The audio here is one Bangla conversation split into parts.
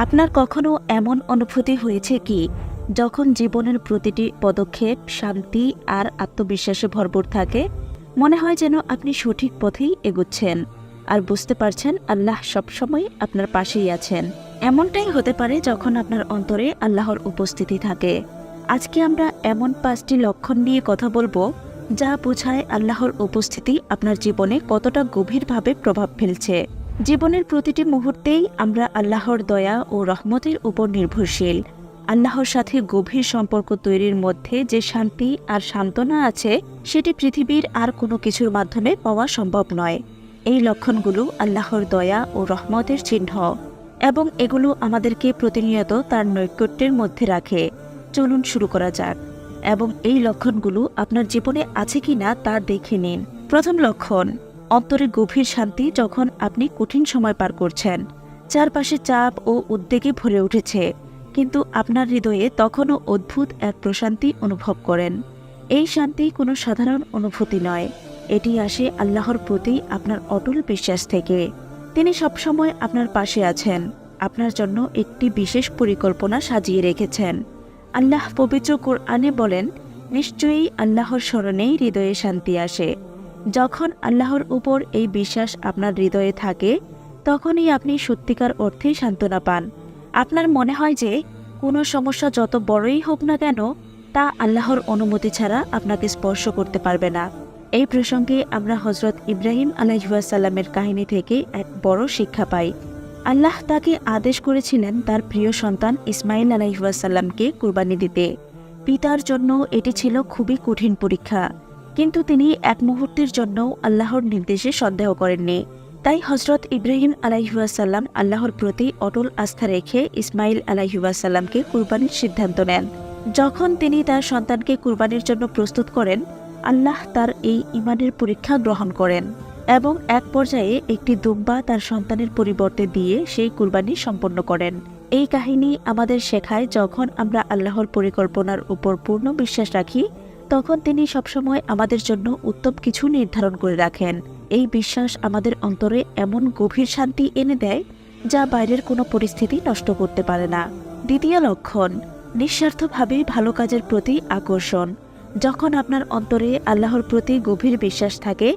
আপনার কখনো এমন অনুভূতি হয়েছে কি, যখন জীবনের প্রতিটি পদক্ষেপ শান্তি আর আত্মবিশ্বাসে ভরপুর থাকে? মনে হয় যেন আপনি সঠিক পথেই এগুচ্ছেন, আর বুঝতে পারছেন আল্লাহ সবসময় আপনার পাশেই আছেন। এমনটাই হতে পারে যখন আপনার অন্তরে আল্লাহর উপস্থিতি থাকে। আজকে আমরা এমন 5টি লক্ষণ নিয়ে কথা বলবো যা বোঝায় আল্লাহর উপস্থিতি আপনার জীবনে কতটা গভীরভাবে প্রভাব ফেলছে। জীবনের প্রতিটি মুহূর্তেই আমরা আল্লাহর দয়া ও রহমতের উপর নির্ভরশীল। আল্লাহর সাথে গভীর সম্পর্ক তৈরির মধ্যে যে শান্তি আর সান্ত্বনা আছে, সেটি পৃথিবীর আর কোনো কিছুর মাধ্যমে পাওয়া সম্ভব নয়। এই লক্ষণগুলো আল্লাহর দয়া ও রহমতের চিহ্ন, এবং এগুলো আমাদেরকে প্রতিনিয়ত তার নৈকট্যের মধ্যে রাখে। চলুন শুরু করা যাক, এবং এই লক্ষণগুলো আপনার জীবনে আছে কিনা তা দেখে নিন। প্রথম লক্ষণ, অন্তরে গভীর শান্তি। যখন আপনি কঠিন সময় পার করছেন, চারপাশে চাপ ও উদ্বেগে ভরে উঠেছে, কিন্তু আপনার হৃদয়ে তখনও অদ্ভুত এক প্রশান্তি অনুভব করেন। এই শান্তি কোনো সাধারণ অনুভূতি নয়, এটি আসে আল্লাহর প্রতি আপনার অটল বিশ্বাস থেকে। তিনি সবসময় আপনার পাশে আছেন, আপনার জন্য একটি বিশেষ পরিকল্পনা সাজিয়ে রেখেছেন। আল্লাহ পবিত্র কোরআনে বলেন, নিশ্চয়ই আল্লাহর স্মরণেই হৃদয়ে শান্তি আসে। যখন আল্লাহর উপর এই বিশ্বাস আপনার হৃদয়ে থাকে, তখনই আপনি সত্যিকার অর্থেই সান্ত্বনা পান। আপনার মনে হয় যে কোনো সমস্যা যত বড়ই হোক না কেন, তা আল্লাহর অনুমতি ছাড়া আপনাকে স্পর্শ করতে পারবে না। এই প্রসঙ্গে আমরা হজরত ইব্রাহিম আলাইহিসসালামের কাহিনী থেকে এক বড় শিক্ষা পাই। আল্লাহ তাকে আদেশ করেছিলেন তার প্রিয় সন্তান ইসমাইল আলাইহিসসালামকে কুরবানি দিতে। পিতার জন্য এটি ছিল খুবই কঠিন পরীক্ষা, কিন্তু তিনি এক মুহূর্তের জন্যও আল্লাহর নির্দেশে সন্দেহ করেননি। তাই হজরত ইব্রাহিম আলাইহিসসালাম আল্লাহর প্রতি অটল আস্থা রেখে ইসমাইল আলাইহিসসালামকে কুরবানির সিদ্ধান্ত নেন। যখন তিনি তার সন্তানকে কুরবানির জন্য প্রস্তুত করেন, আল্লাহ তার এই ঈমানের পরীক্ষা গ্রহণ করেন এবং এক পর্যায়ে একটি দুম্বা তার সন্তানের পরিবর্তে দিয়ে সেই কুরবানি সম্পন্ন করেন। এই কাহিনী আমাদের শেখায়, যখন আমরা আল্লাহর পরিকল্পনার উপর পূর্ণ বিশ্বাস রাখি, তখন তিনি সবসময় আমাদের জন্য উত্তম কিছু নির্ধারণ করে রাখেন। এই বিশ্বাস আমাদের অন্তরে এমন গভীর শান্তি এনে দেয়, যা বাইরের কোনো পরিস্থিতি নষ্ট করতে পারে না। দ্বিতীয় লক্ষণ, নিঃস্বার্থভাবে ভালো কাজের প্রতি আকর্ষণ। যখন আপনার অন্তরে আল্লাহর প্রতি গভীর বিশ্বাস থাকে,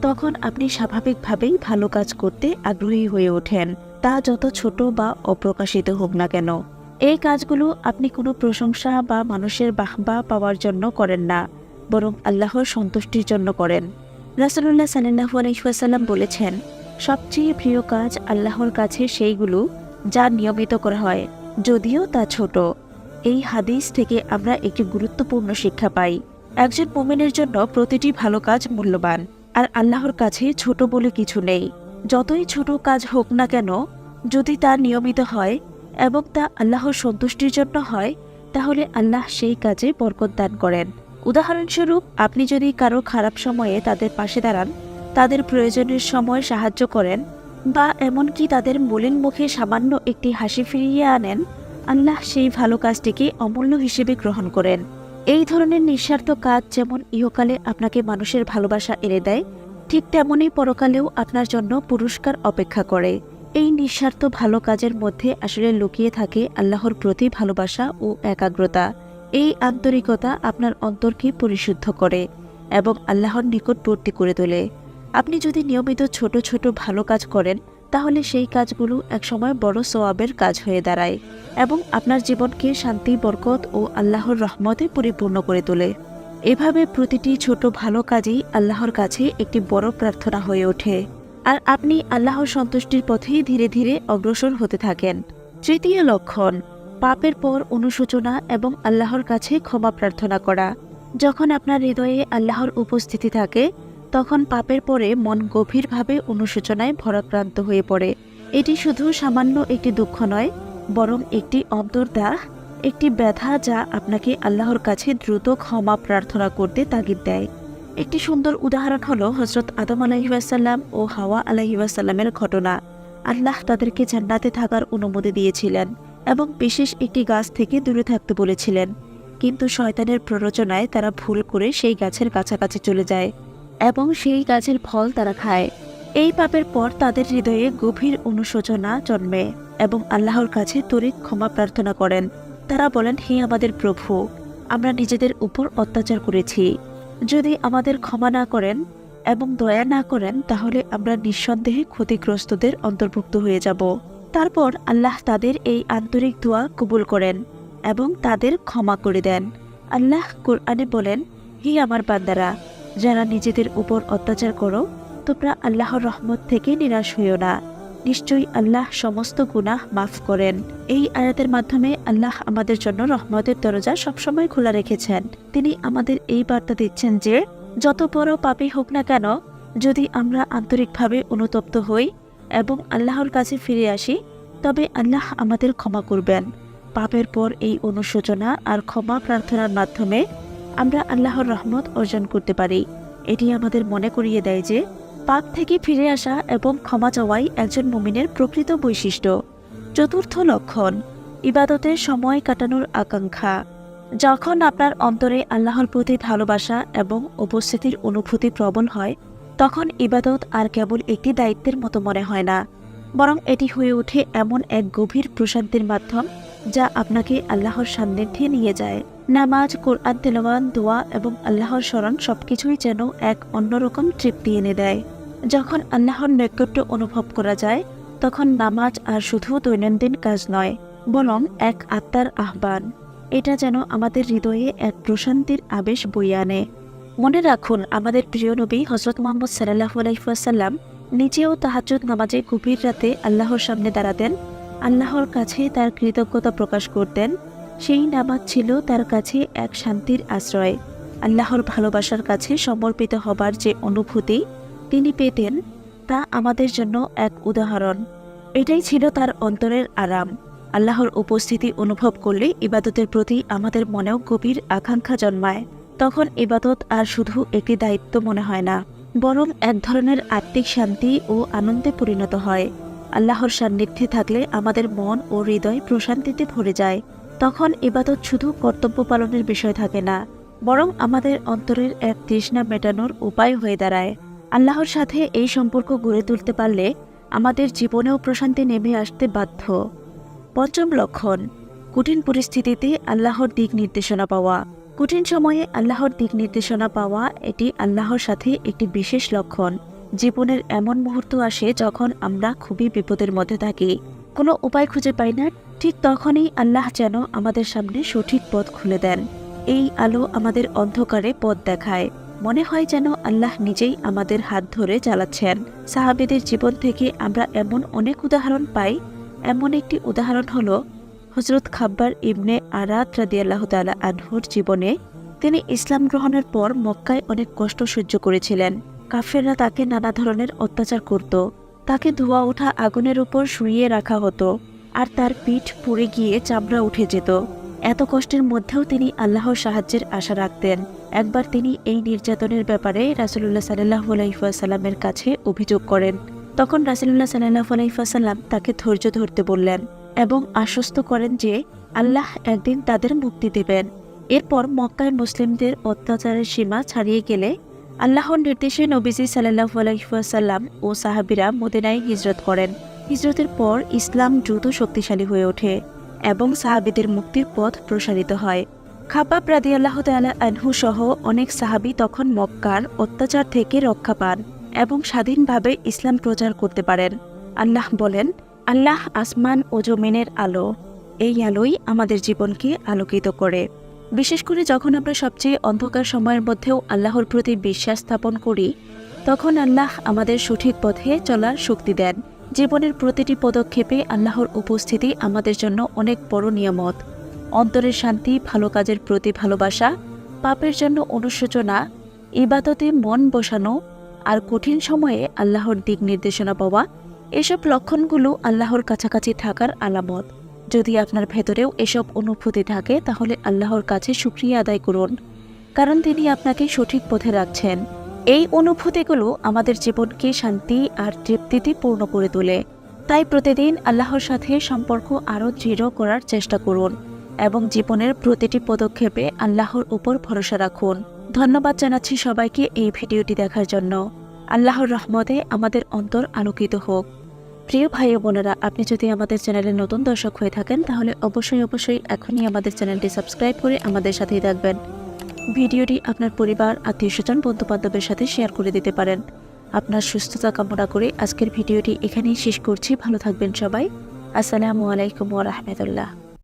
তখন আপনি স্বাভাবিকভাবেই ভালো কাজ করতে আগ্রহী হয়ে ওঠেন, তা যত ছোট বা অপ্রকাশিত হোক না কেন। এই কাজগুলো আপনি কোনো প্রশংসা বা মানুষের বাহবা পাওয়ার জন্য করেন না, বরং আল্লাহর সন্তুষ্টির জন্য করেন। রাসূলুল্লাহ সাল্লাল্লাহু আলাইহি ওয়াসাল্লাম বলেছেন, সবচেয়ে প্রিয় কাজ আল্লাহর কাছে সেইগুলো যা নিয়মিত করা হয়, যদিও তা ছোট। এই হাদিস থেকে আমরা একটি গুরুত্বপূর্ণ শিক্ষা পাই। একজন মুমিনের জন্য প্রতিটি ভালো কাজ মূল্যবান, আর আল্লাহর কাছে ছোট বলে কিছু নেই। যতই ছোট কাজ হোক না কেন, যদি তা নিয়মিত হয় এবং তা আল্লাহর সন্তুষ্টির জন্য হয়, তাহলে আল্লাহ সেই কাজে বরকত দান করেন। উদাহরণস্বরূপ, আপনি যদি কারো খারাপ সময়ে তাদের পাশে দাঁড়ান, তাদের প্রয়োজনের সময় সাহায্য করেন, বা এমনকি তাদের মলিন মুখে সামান্য একটি হাসি ফিরিয়ে আনেন, আল্লাহ সেই ভালো কাজটিকে অমূল্য হিসেবে গ্রহণ করেন। এই ধরনের নিঃস্বার্থ কাজ যেমন ইহকালে আপনাকে মানুষের ভালোবাসা এনে দেয়, ঠিক তেমনই পরকালেও আপনার জন্য পুরস্কার অপেক্ষা করে। এই নিঃস্বার্থ ভালো কাজের মধ্যে আসলে লুকিয়ে থাকে আল্লাহর প্রতি ভালোবাসা ও একাগ্রতা। এই আন্তরিকতা আপনার অন্তরকে পরিশুদ্ধ করে এবং আল্লাহর নিকটবর্তী করে তোলে। আপনি যদি নিয়মিত ছোট ছোট ভালো কাজ করেন, তাহলে সেই কাজগুলো একসময় বড় সওয়াবের কাজ হয়ে দাঁড়ায় এবং আপনার জীবনকে শান্তি, বরকত ও আল্লাহর রহমতে পরিপূর্ণ করে তোলে। এভাবে প্রতিটি ছোট ভালো কাজই আল্লাহর কাছে একটি বড় প্রার্থনা হয়ে ওঠে, আর আপনি আল্লাহর সন্তুষ্টির পথেই ধীরে ধীরে অগ্রসর হতে থাকেন। তৃতীয় লক্ষণ, পাপের পর অনুশোচনা এবং আল্লাহর কাছে ক্ষমা প্রার্থনা করা। যখন আপনার হৃদয়ে আল্লাহর উপস্থিতি থাকে, তখন পাপের পরে মন গভীরভাবে অনুশোচনায় ভরাক্রান্ত হয়ে পড়ে। এটি শুধু সামান্য একটি দুঃখ নয়, বরং একটি অন্তর্দাহ, একটি ব্যথা যা আপনাকে আল্লাহর কাছে দ্রুত ক্ষমা প্রার্থনা করতে তাগিদ দেয়। একটি সুন্দর উদাহরণ হলো হজরত আদম আলাইহিসসালাম ও হাওয়া আলাইহিসসালামের ঘটনা। আল্লাহ তাদেরকে জান্নাতে থাকার অনুমতি দিয়েছিলেন এবং বিশেষ একটি গাছ থেকে দূরে থাকতে বলেছিলেন, কিন্তু শয়তানের প্ররোচনায় তারা ভুল করে সেই গাছের কাছাকাছি চলে যায় এবং সেই গাছের ফল তারা খায়। এই পাপের পর তাদের হৃদয়ে গভীর অনুশোচনা জন্মে এবং আল্লাহর কাছে তড়িৎ ক্ষমা প্রার্থনা করেন। তারা বলেন, হে আমাদের প্রভু, আমরা নিজেদের উপর অত্যাচার করেছি। যদি আমাদের ক্ষমা না করেন এবং দয়া না করেন তাহলে আমরা নিঃসন্দেহে ক্ষতিগ্রস্তদের অন্তর্ভুক্ত হয়ে যাব। তারপর আল্লাহ তাদের এই আন্তরিক দোয়া কবুল করেন এবং তাদের ক্ষমা করে দেন। আল্লাহ কুরআনে বলেন, হে আমার বান্দারা, যারা নিজেদের উপর অত্যাচার করো, তোমরা আল্লাহর রহমত থেকে নিরাশ হইও না। নিশ্চয়ই আল্লাহ সমস্ত গুনাহ মাফ করেন। এই আয়াতের মাধ্যমে আল্লাহ আমাদের জন্য রহমতের দরজা সবসময় খোলা রেখেছেন। তিনি আমাদের এই বার্তা দিচ্ছেন যে যত বড় পাপী হোক না কেন, যদি আমরা আন্তরিকভাবে অনুতপ্ত হই এবং আল্লাহর কাছে ফিরে আসি, তবে আল্লাহ আমাদের ক্ষমা করবেন। পাপের পর এই অনুশোচনা আর ক্ষমা প্রার্থনার মাধ্যমে আমরা আল্লাহর রহমত অর্জন করতে পারি। এটি আমাদের মনে করিয়ে দেয় যে পাপ থেকে ফিরে আসা এবং ক্ষমা চাওয়াই একজন মুমিনের প্রকৃত বৈশিষ্ট্য। চতুর্থ লক্ষণ, ইবাদতের সময় কাটানোর আকাঙ্ক্ষা। যখন আপনার অন্তরে আল্লাহর প্রতি ভালোবাসা এবং উপস্থিতির অনুভূতি প্রবল হয়, তখন ইবাদত আর কেবল একটি দায়িত্বের মতো মনে হয় না, বরং এটি হয়ে ওঠে এমন এক গভীর প্রশান্তির মাধ্যম যা আপনাকে আল্লাহর সান্নিধ্যে নিয়ে যায়। নামাজ, কোরআন তেলাওয়াত, দোয়া এবং আল্লাহর স্মরণ সবকিছুই যেন এক অন্যরকম তৃপ্তি এনে দেয়। যখন আল্লাহর নৈকট্য অনুভব করা যায়, তখন নামাজ আর শুধু দৈনন্দিন কাজ নয়, বরং এক আত্মার আহ্বান। এটা যেন আমাদের হৃদয়ে এক প্রশান্তির আবেশ বইয়ে আনে। মনে রাখুন, আমাদের প্রিয় নবী হযরত মুহাম্মদ সাল্লাল্লাহু আলাইহি ওয়াসাল্লাম নিজেও তাহাজ্জুদ নামাজে গভীর রাতে আল্লাহর সামনে দাঁড়াতেন, আল্লাহর কাছে তার কৃতজ্ঞতা প্রকাশ করতেন। সেই নামাজ ছিল তার কাছে এক শান্তির আশ্রয়। আল্লাহর ভালোবাসার কাছে সমর্পিত হবার যে অনুভূতি তিনি পেতেন, তা আমাদের জন্য এক উদাহরণ। এটাই ছিল তার অন্তরের আরাম। আল্লাহর উপস্থিতি অনুভব করলে ইবাদতের প্রতি আমাদের মনেও গভীর আকাঙ্ক্ষা জন্মায়। তখন ইবাদত আর শুধু একটি দায়িত্ব মনে হয় না, বরং এক ধরনের আত্মিক শান্তি ও আনন্দে পরিণত হয়। আল্লাহর সান্নিধ্যে থাকলে আমাদের মন ও হৃদয় প্রশান্তিতে ভরে যায়। তখন ইবাদত শুধু কর্তব্য পালনের বিষয় থাকে না, বরং আমাদের অন্তরের এক তৃষ্ণা মেটানোর উপায় হয়ে দাঁড়ায়। আল্লাহর সাথে এই সম্পর্ক গড়ে তুলতে পারলে আমাদের জীবনেও প্রশান্তি নেমে আসতে বাধ্য। পঞ্চম লক্ষণ, কঠিন পরিস্থিতিতে আল্লাহর দিক নির্দেশনা পাওয়া। কঠিন সময়ে আল্লাহর দিক নির্দেশনা পাওয়া এটি আল্লাহর সাথে একটি বিশেষ লক্ষণ। জীবনের এমন মুহূর্ত আসে যখন আমরা খুবই বিপদের মধ্যে থাকি, কোনো উপায় খুঁজে পাই না। ঠিক তখনই আল্লাহ যেন আমাদের সামনে সঠিক পথ খুলে দেন। এই আলো আমাদের অন্ধকারে পথ দেখায়। মনে হয় যেন আল্লাহ নিজেই আমাদের হাত ধরে চালাচ্ছেন। সাহাবীদের জীবন থেকে আমরা এমন অনেক উদাহরণ পাই। এমন একটি উদাহরণ হলো হযরত খাব্বার ইবনে আরাত রাদিয়াল্লাহু তাআলা আনহুর জীবনে। তিনি ইসলাম গ্রহণের পর মক্কায় অনেক কষ্ট সহ্য করেছিলেন। কাফেররা তাকে নানা ধরনের অত্যাচার করত। তাকে ধোয়া ওঠা আগুনের উপর শুইয়ে রাখা হতো, আর তার পিঠ পুড়ে গিয়ে চামড়া উঠে যেত। এত কষ্টের মধ্যেও তিনি আল্লাহর সাহায্যের আশা রাখতেন। একবার তিনি এই নির্যাতনের ব্যাপারে রাসূলুল্লাহ সাল্লাল্লাহু আলাইহি ওয়াসাল্লামের কাছে অভিযোগ করেন। তখন রাসূলুল্লাহ সাল্লাল্লাহু আলাইহি ওয়াসাল্লাম তাকে ধৈর্য ধরতে বললেন এবং আশ্বস্ত করেন যে আল্লাহ একদিন তাদের মুক্তি দেবেন। এরপর মক্কায় মুসলিমদের অত্যাচারের সীমা ছাড়িয়ে গেলে আল্লাহর নির্দেশে নবীজি সাল্লাল্লাহু আলাইহি ওয়াসাল্লাম ও সাহাবীরা মদিনায় হিজরত করেন। হিজরতের পর ইসলাম দ্রুত শক্তিশালী হয়ে ওঠে এবং সাহাবীদের মুক্তির পথ প্রসারিত হয়। খাব্বাব রাদিয়াল্লাহু তাআলা আনহু সহ অনেক সাহাবী তখন মক্কার অত্যাচার থেকে রক্ষা পান এবং স্বাধীনভাবে ইসলাম প্রচার করতে পারেন। আল্লাহ বলেন, আল্লাহ আসমান ও জমিনের আলো। এই আলোই আমাদের জীবনকে আলোকিত করে। বিশেষ করে যখন আমরা সবচেয়ে অন্ধকার সময়ের মধ্যেও আল্লাহর প্রতি বিশ্বাস স্থাপন করি, তখন আল্লাহ আমাদের সঠিক পথে চলার শক্তি দেন। জীবনের প্রতিটি পদক্ষেপে আল্লাহর উপস্থিতি আমাদের জন্য অনেক বড় নিয়ামত। অন্তরের শান্তি, ভালো কাজের প্রতি ভালোবাসা, পাপের জন্য অনুশোচনা, ইবাদতে মন বসানো আর কঠিন সময়ে আল্লাহর দিক নির্দেশনা পাওয়া, এসব লক্ষণগুলো আল্লাহর কাছাকাছি থাকার আলামত। যদি আপনার ভেতরেও এসব অনুভূতি থাকে, তাহলে আল্লাহর কাছে শুকরিয়া আদায় করুন, কারণ তিনি আপনাকে সঠিক পথে রাখছেন। এই অনুভূতিগুলো আমাদের জীবনকে শান্তি আর তৃপ্তিতে পূর্ণ করে তোলে। তাই প্রতিদিন আল্লাহর সাথে সম্পর্ক আরও দৃঢ় করার চেষ্টা করুন এবং জীবনের প্রতিটি পদক্ষেপে আল্লাহর উপর ভরসা রাখুন। ধন্যবাদ জানাচ্ছি সবাইকে এই ভিডিওটি দেখার জন্য। আল্লাহর রহমতে আমাদের অন্তর আলোকিত হোক। প্রিয় ভাই ও বোনেরা, আপনি যদি আমাদের চ্যানেলে নতুন দর্শক হয়ে থাকেন তাহলে অবশ্যই এখনই আমাদের চ্যানেলটি সাবস্ক্রাইব করে আমাদের সাথেই থাকবেন। ভিডিওটি আপনার পরিবার, আত্মীয়স্বজন, বন্ধুবান্ধবের সাথে শেয়ার করে দিতে পারেন। আপনার সুস্থতা কামনা করে আজকের ভিডিওটি এখানেই শেষ করছি। ভালো থাকবেন সবাই। আসসালামু আলাইকুম ওয়া রাহমাতুল্লাহ।